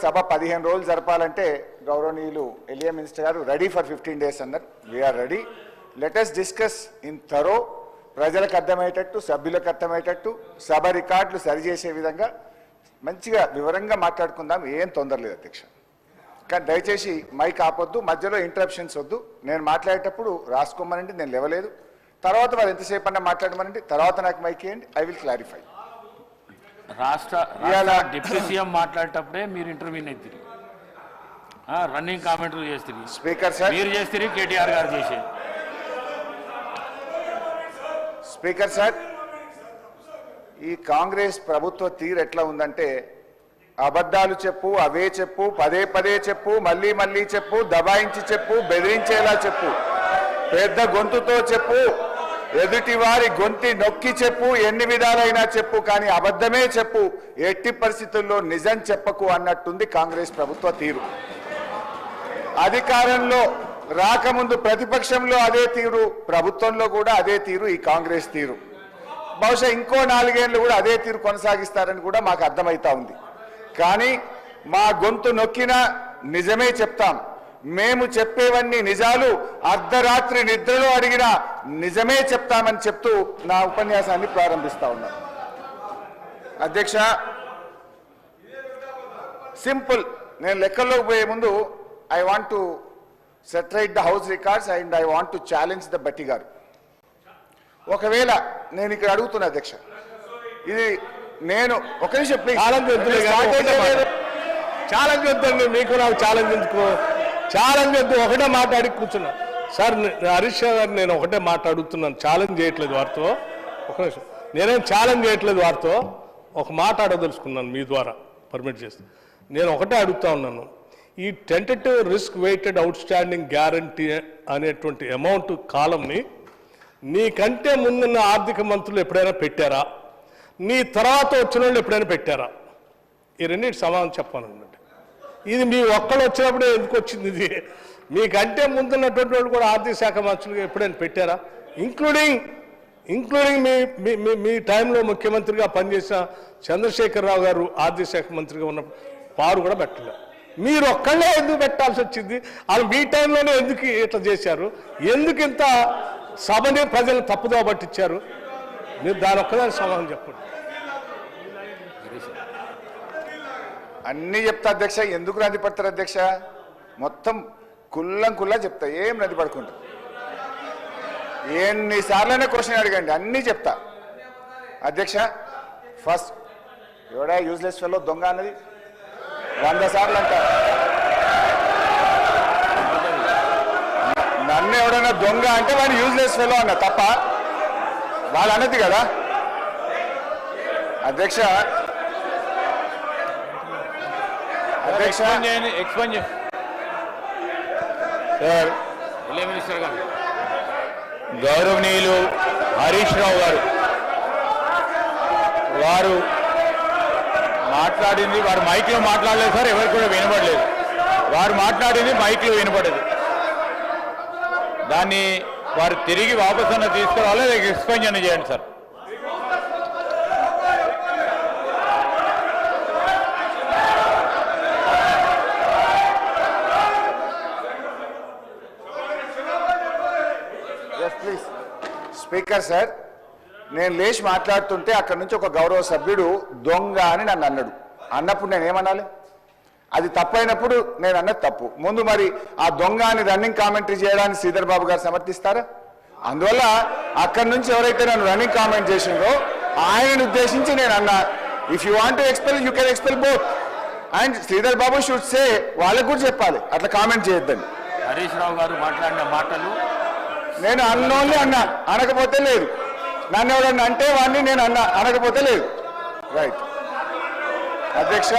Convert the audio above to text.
సభ 15 రోజులు జరపాలంటే గౌరవనీయులు ఎలియా మినిస్టర్ గారు రెడీ ఫర్ 15 days అన్నారు. We are ready. Let us discuss in thorough, ప్రజలకు అర్థమయ్యేటట్టు, సభ్యులకు అర్థమయ్యేటట్టు, సభ రికార్డులు సరిచేసే విధంగా మంచిగా వివరంగా మాట్లాడుకుందాం. ఏం తొందర లేదు అధ్యక్ష. కానీ దయచేసి మైక్ ఆపొద్దు, మధ్యలో ఇంటరప్షన్స్ వద్దు. నేను మాట్లాడేటప్పుడు రాసుకోమనండి, నేను లేవలేదు. తర్వాత వారు ఎంతసేపు అన్నా మాట్లాడమనండి, తర్వాత నాకు మైక్ ఇవ్వండి, ఐ విల్ క్లారిఫై. రాష్ట్ర డిప్యూటీ సీఎం మాట్లాడేటప్పుడే మీరు ఇంటర్వ్యూని ఎత్తిరి, రన్నింగ్ కామెంట్లు చేస్తారు. స్పీకర్ సార్, మీరు చేస్తారు, కేటీఆర్ గారు చేసేది. స్పీకర్ సార్, ఈ కాంగ్రెస్ ప్రభుత్వ తీరు ఎట్లా ఉందంటే, అబద్ధాలు చెప్పు, అవే చెప్పు, పదే పదే చెప్పు, మళ్ళీ మళ్ళీ చెప్పు, దబాయించి చెప్పు, బెదిరించేలా చెప్పు, పెద్ద గొంతుతో చెప్పు, ఎదుటి వారి గొంతి నొక్కి చెప్పు, ఎన్ని విధాలైనా చెప్పు, కానీ అబద్ధమే చెప్పు, ఎట్టి పరిస్థితుల్లో నిజం చెప్పకు అన్నట్టుంది కాంగ్రెస్ ప్రభుత్వ తీరు. అధికారంలో రాకముందు ప్రతిపక్షంలో అదే తీరు, ప్రభుత్వంలో కూడా అదే తీరు ఈ కాంగ్రెస్ తీరు. బహుశా ఇంకో 4 ఏళ్ళు కూడా అదే తీరు కొనసాగిస్తారని కూడా మాకు అర్థమవుతా ఉంది. కానీ మా గొంతు నొక్కినా నిజమే చెప్తాం. మేము చెప్పేవన్నీ నిజాలు, అర్ధరాత్రి నిద్రలో అడిగినా నిజమే చెప్తామని చెప్తూ నా ఉపన్యాసాన్ని ప్రారంభిస్తా ఉన్నాను. అధ్యక్ష, సింపుల్. నేను లెక్కల్లోకి పోయే ముందు I want to set right the house records and I want to challenge the బట్టి గారు. ఒకవేళ నేను ఇక్కడ అడుగుతున్నా అధ్యక్ష, ఇది నేను ఒక నిమిషం ప్లీజ్. ఛాలెంజ్ వద్దండి, మీకు నాకు ఛాలెంజ్ ఎందుకు? ఛాలెంజ్ వద్దు, ఒకటే మాట అడిగి కూర్చున్నా. సార్ హరీష్ గారు, నేను ఒకటే మాట అడుగుతున్నాను, ఛాలెంజ్ చేయట్లేదు వారితో. ఒక నిమిషం, నేనేం ఛాలెంజ్ చేయట్లేదు వారితో, ఒక మాట అడగదలుచుకున్నాను మీ ద్వారా పర్మిట్ చేస్తే. నేను ఒకటే అడుగుతా ఉన్నాను, ఈ tentative risk weighted outstanding guarantee అనేటువంటి అమౌంట్ కాలంని నీకంటే ముందున్న ఆర్థిక మంత్రులు ఎప్పుడైనా పెట్టారా? నీ తర్వాత వచ్చిన వాళ్ళు ఎప్పుడైనా పెట్టారా? ఈ రెండింటి సమాధానం చెప్పాలన్నమాట. ఇది మీ ఒక్కళ్ళు వచ్చినప్పుడే ఎందుకు వచ్చింది? ఇది మీకంటే ముందున్నటువంటి వాళ్ళు కూడా ఆర్థిక శాఖ మంత్రులుగా ఎప్పుడైనా పెట్టారా? ఇంక్లూడింగ్ మీ టైంలో ముఖ్యమంత్రిగా పనిచేసిన చంద్రశేఖరరావు గారు ఆర్థిక శాఖ మంత్రిగా ఉన్నప్పుడు వారు కూడా పెట్టలేదు. మీరు ఒక్కళ్ళే ఎందుకు పెట్టాల్సి వచ్చింది? వాళ్ళు మీ టైంలోనే ఎందుకు ఇట్లా చేశారు? ఎందుకు ఇంత సభని ప్రజలు తప్పుదో పట్టించారు? మీరు దాని ఒక్కదాని సమాధానం చెప్పండి. అన్నీ చెప్తా అధ్యక్ష. ఎందుకు నది పడతారు అధ్యక్ష? మొత్తం కుల్లా చెప్తా, ఏం నది పడుకుంటా. ఎన్నిసార్లైనా క్వశ్చన్ అడగండి, అన్నీ చెప్తా అధ్యక్ష. ఫస్ట్, ఎవడా యూజ్లెస్ ఫెలో దొంగ అన్నది 100 సార్లు అంట. నన్ను ఎవడైనా దొంగ అంటే వాడు యూజ్లెస్ ఫెలో అన్న తప్ప వాళ్ళు అన్నది కదా అధ్యక్ష. గౌరవనీయులు హరీష్ రావు గారు వారు మాట్లాడింది, వారు మైక్లో మాట్లాడలేదు సార్, ఎవరికి కూడా వినపడలేదు. వారు మాట్లాడింది మైక్లో వినపడదు. దాన్ని వారు తిరిగి వాపసు అన్న తీసుకురావాలి, ఎక్స్ప్లెయిన్ చేయండి సార్. ప్లీజ్ స్పీకర్ సార్, నేను లేచి మాట్లాడుతుంటే అక్కడి నుంచి ఒక గౌరవ సభ్యుడు దొంగ అని నన్ను అన్నాడు. అన్నప్పుడు నేను ఏమనాలి? అది తప్పైనప్పుడు నేను అన్నది తప్పు. ముందు మరి ఆ దొంగ అని రన్నింగ్ కామెంటరీ చేయడానికి శ్రీధర్ బాబు గారు సమర్థిస్తారా? అందువల్ల అక్కడి నుంచి ఎవరైతే నన్ను రన్నింగ్ కామెంట్ చేసిందో ఆయనను ఉద్దేశించి నేను అన్నా, if you want to expel you can expel both. And Sridhar Babu should say, వాళ్ళకు కూడా చెప్పాలి అట్లా కామెంట్ చేయొద్దని. హరీష్ రావు గారు మాట్లాడిన మాటలు నేను అన్నోన్లీ అన్నా, అనకపోతే లేదు. నన్ను ఎవరన్నా అంటే వాడిని నేను అన్నా, అనకపోతే లేదు. రైట్ అధ్యక్ష.